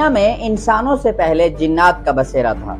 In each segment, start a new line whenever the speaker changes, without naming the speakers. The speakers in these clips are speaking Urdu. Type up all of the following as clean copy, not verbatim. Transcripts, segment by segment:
دنیا میں انسانوں سے پہلے جنات کا بسیرا تھا،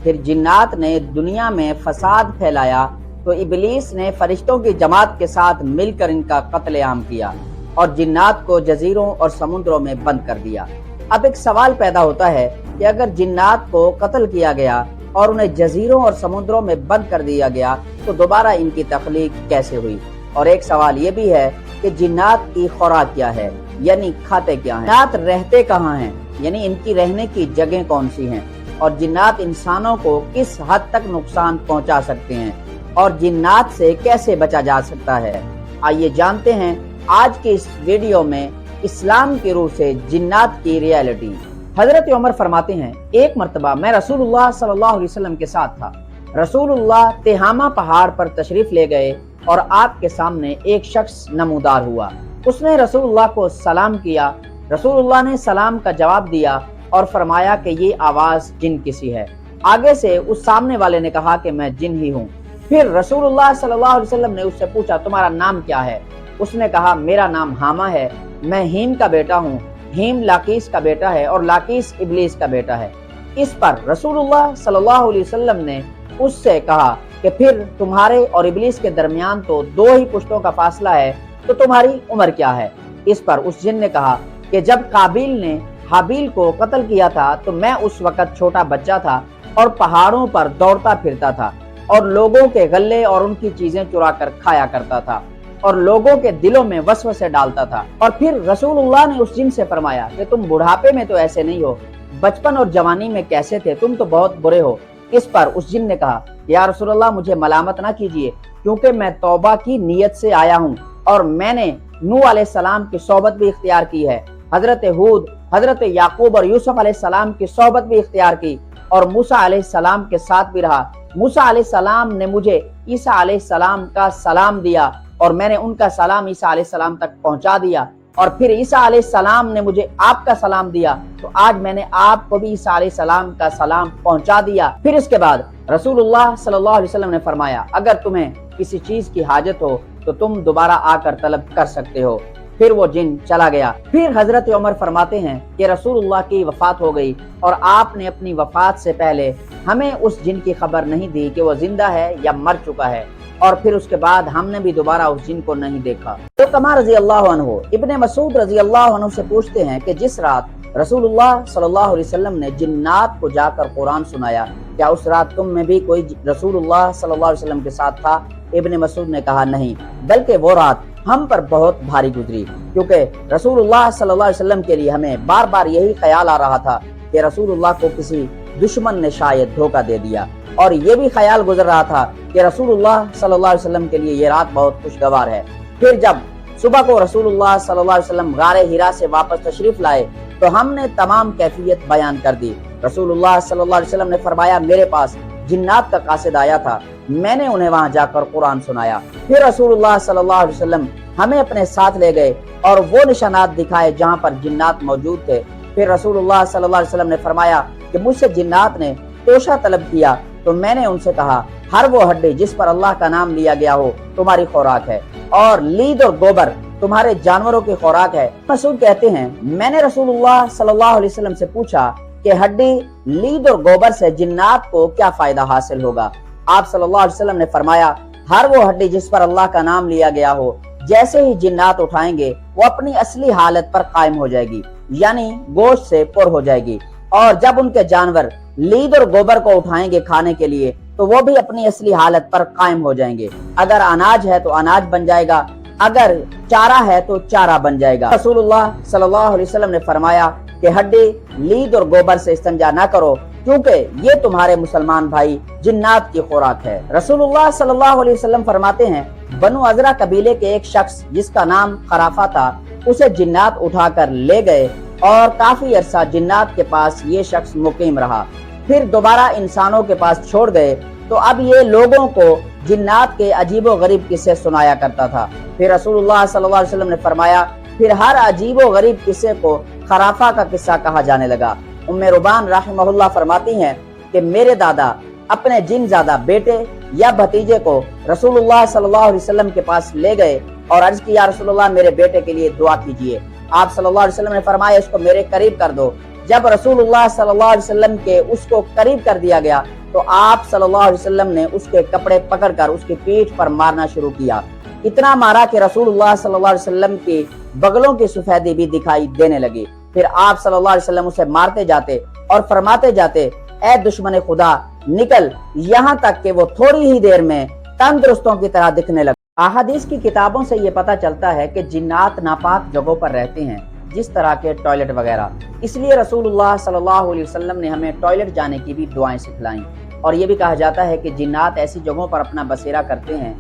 پھر جنات نے دنیا میں فساد پھیلایا تو ابلیس نے فرشتوں کی جماعت کے ساتھ مل کر ان کا قتل عام کیا اور جنات کو جزیروں اور سمندروں میں بند کر دیا۔ اب ایک سوال پیدا ہوتا ہے کہ اگر جنات کو قتل کیا گیا اور انہیں جزیروں اور سمندروں میں بند کر دیا گیا تو دوبارہ ان کی تخلیق کیسے ہوئی؟ اور ایک سوال یہ بھی ہے کہ جنات کی خوراک کیا ہے، یعنی کھاتے کیا ہیں؟ جنات رہتے کہاں ہیں، یعنی ان کی رہنے کی جگہیں کون سی ہیں، اور جنات انسانوں کو کس حد تک نقصان پہنچا سکتے ہیں اور جنات سے کیسے بچا جا سکتا ہے؟ آئیے جانتے ہیں آج کے اس ویڈیو میں اسلام کی روح سے جنات کی ریالٹی۔ حضرت عمر فرماتے ہیں، ایک مرتبہ میں رسول اللہ صلی اللہ علیہ وسلم کے ساتھ تھا۔ رسول اللہ تہامہ پہاڑ پر تشریف لے گئے اور آپ کے سامنے ایک شخص نمودار ہوا۔ اس نے رسول اللہ کو سلام کیا۔ رسول اللہ نے سلام کا جواب دیا اور فرمایا کہ یہ آواز جن کسی ہے۔ آگے سے اس سامنے والے نے کہا کہ میں جن ہی ہوں۔ پھر رسول اللہ صلی اللہ علیہ وسلم نے اس سے پوچھا، تمہارا نام کیا ہے؟ اس نے کہا، میرا نام حامہ ہے، میں ہیم کا بیٹا ہوں، ہیم لاقیس کا بیٹا ہے اور لاقیس ابلیس کا بیٹا ہے۔ اس پر رسول اللہ صلی اللہ علیہ وسلم نے اس سے کہا کہ پھر تمہارے اور ابلیس کے درمیان تو 2 ہی پشتوں کا فاصلہ ہے، تو تمہاری عمر کیا ہے؟ اس پر اس جن نے کہا کہ جب قابیل نے حابیل کو قتل کیا تھا تو میں اس وقت چھوٹا بچہ تھا اور پہاڑوں پر دوڑتا پھرتا تھا اور لوگوں کے غلے اور ان کی چیزیں چرا کر کھایا کرتا تھا اور لوگوں کے دلوں میں وسوسے ڈالتا تھا۔ اور پھر رسول اللہ نے اس جن سے فرمایا کہ تم بڑھاپے میں تو ایسے نہیں ہو، بچپن اور جوانی میں کیسے تھے؟ تم تو بہت برے ہو۔ اس پر اس جن نے کہا، یا رسول اللہ مجھے ملامت نہ کیجیے، کیونکہ میں توبہ کی نیت سے آیا ہوں اور میں نے نوح علیہ السلام کی صحبت بھی اختیار کی ہے، حضرت ہود، حضرت یعقوب اور یوسف علیہ السلام کی صحبت بھی اختیار کی اور موسیٰ علیہ السلام کے ساتھ بھی رہا۔ موسیٰ علیہ السلام نے مجھے عیسیٰ علیہ السلام کا سلام دیا اور میں نے ان کا سلام عیسیٰ علیہ السلام تک پہنچا دیا، اور پھر عیسیٰ علیہ السلام نے مجھے آپ کا سلام دیا تو آج میں نے آپ کو بھی عیسیٰ علیہ السلام کا سلام پہنچا دیا۔ پھر اس کے بعد رسول اللہ صلی اللہ علیہ وسلم نے فرمایا، اگر تمہیں کسی چیز کی حاجت ہو تو تم دوبارہ آ کر طلب کر سکتے ہو۔ پھر وہ جن چلا گیا۔ پھر حضرت عمر فرماتے ہیں کہ رسول اللہ کی وفات ہو گئی اور آپ نے اپنی وفات سے پہلے ہمیں اس جن کی خبر نہیں دی کہ وہ زندہ ہے یا مر چکا ہے، اور پھر اس کے بعد ہم نے بھی دوبارہ اس جن کو نہیں دیکھا۔ تو کما رضی اللہ عنہ ابن مسعود رضی اللہ عنہ سے پوچھتے ہیں کہ جس رات رسول اللہ صلی اللہ علیہ وسلم نے جنات کو جا کر قرآن سنایا، کیا اس رات تم میں بھی کوئی رسول اللہ صلی اللہ علیہ وسلم کے ساتھ تھا؟ ابن مسعود نے کہا، نہیں، بلکہ وہ رات ہم پر بہت بھاری گزری، کیونکہ رسول اللہ صلی اللہ علیہ وسلم کے لیے ہمیں بار بار یہی خیال آ رہا تھا کہ رسول اللہ کو کسی دشمن نے شاید دھوکہ دے دیا، اور یہ بھی خیال گزر رہا تھا کہ رسول اللہ صلی اللہ علیہ وسلم کے لیے یہ رات بہت خوشگوار ہے۔ پھر جب صبح کو رسول اللہ صلی اللہ علیہ وسلم غار ہرا سے واپس تشریف لائے تو ہم نے تمام کیفیت بیان کر دی۔ رسول اللہ صلی اللہ علیہ وسلم نے فرمایا، میرے پاس جنات کا قاصد آیا تھا، میں نے انہیں وہاں جا کر قرآن سنایا۔ پھر رسول اللہ صلی اللہ علیہ وسلم ہمیں اپنے ساتھ لے گئے اور وہ نشانات دکھائے جہاں پر جنات موجود تھے۔ پھر رسول اللہ صلی اللہ علیہ وسلم نے فرمایا کہ مجھ سے جنات نے توشہ طلب کیا تو میں نے ان سے کہا، ہر وہ ہڈی جس پر اللہ کا نام لیا گیا ہو تمہاری خوراک ہے، اور لید اور گوبر تمہارے جانوروں کی خوراک ہے۔ مسعود کہتے ہیں، میں نے رسول اللہ صلی اللہ علیہ وسلم سے پوچھا کہ ہڈی، لید اور گوبر سے جنات کو کیا فائدہ حاصل ہوگا؟ آپ صلی اللہ علیہ وسلم نے فرمایا، ہر وہ ہڈی جس پر اللہ کا نام لیا گیا ہو جیسے ہی جنات اٹھائیں گے وہ اپنی اصلی حالت پر قائم ہو جائے گی، یعنی گوشت سے پر ہو جائے گی، اور جب ان کے جانور لید اور گوبر کو اٹھائیں گے کھانے کے لیے تو وہ بھی اپنی اصلی حالت پر قائم ہو جائیں گے۔ اگر اناج ہے تو اناج بن جائے گا، اگر چارہ ہے تو چارہ بن جائے گا۔ رسول اللہ صلی اللہ علیہ وسلم نے فرمایا کہ ہڈی، لید اور گوبر سے استنجا نہ کرو، کیونکہ یہ تمہارے مسلمان بھائی جنات کی خوراک ہے۔ رسول اللہ صلی اللہ علیہ وسلم فرماتے ہیں، بنو عذرا قبیلے کے ایک شخص جس کا نام خرافہ تھا، اسے جنات اٹھا کر لے گئے اور کافی عرصہ جنات کے پاس یہ شخص مقیم رہا، پھر دوبارہ انسانوں کے پاس چھوڑ گئے تو اب یہ لوگوں کو جنات کے عجیب و غریب قصے سنایا کرتا تھا۔ پھر رسول اللہ صلی اللہ علیہ وسلم نے فرمایا، پھر ہر عجیب و غریب قصے کو خرافہ کا قصہ کہا جانے لگا۔ ام ربان رحمہ اللہ فرماتی ہیں کہ میرے دادا اپنے جن زادہ بیٹے یا بھتیجے کو رسول اللہ صلی اللہ علیہ وسلم کے پاس لے گئے اور عرض کیا، رسول اللہ میرے بیٹے کے لیے دعا کیجیے۔ آپ صلی اللہ علیہ وسلم نے فرمایا، اس کو میرے قریب کر دو۔ جب رسول اللہ صلی اللہ علیہ وسلم کے اس کو قریب کر دیا گیا تو آپ صلی اللہ علیہ وسلم نے اس کے کپڑے پکڑ کر اس کی پیٹھ پر مارنا شروع کیا۔ اتنا مارا کہ رسول اللہ صلی اللہ علیہ وسلم کی بغلوں کی سفیدی بھی دکھائی دینے لگی۔ پھر آپ صلی اللہ علیہ وسلم اسے مارتے جاتے اور فرماتے جاتے، اے دشمن خدا نکل، یہاں تک کہ وہ تھوڑی ہی دیر میں تندرستوں کی طرح دکھنے لگا۔ احادیث کی کتابوں سے یہ پتہ چلتا ہے کہ جنات ناپاک جگہوں پر رہتے ہیں، جس طرح کے ٹوائلٹ وغیرہ۔ اس لیے رسول اللہ صلی اللہ علیہ وسلم نے ہمیں ٹوائلٹ جانے کی بھی دعائیں سکھلائیں، اور یہ بھی کہا جاتا ہے کہ جنات ایسی جگہوں پر اپنا بسیرا کرتے ہیں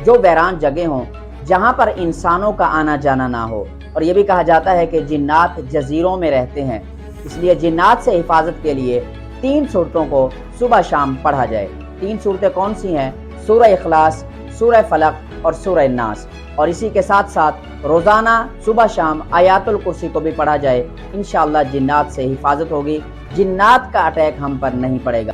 جو ویران جگہ ہوں، جہاں پر انسانوں کا آنا جانا نہ ہو، اور یہ بھی کہا جاتا ہے کہ جنات جزیروں میں رہتے ہیں۔ اس لیے جنات سے حفاظت کے لیے 3 صورتوں کو صبح شام پڑھا جائے۔ 3 صورتیں کون سی ہیں؟ سورہ اخلاص، سورہ فلق اور سورہ الناس، اور اسی کے ساتھ ساتھ روزانہ صبح شام آیات الکرسی کو بھی پڑھا جائے۔ انشاءاللہ جنات سے حفاظت ہوگی، جنات کا اٹیک ہم پر نہیں پڑے گا۔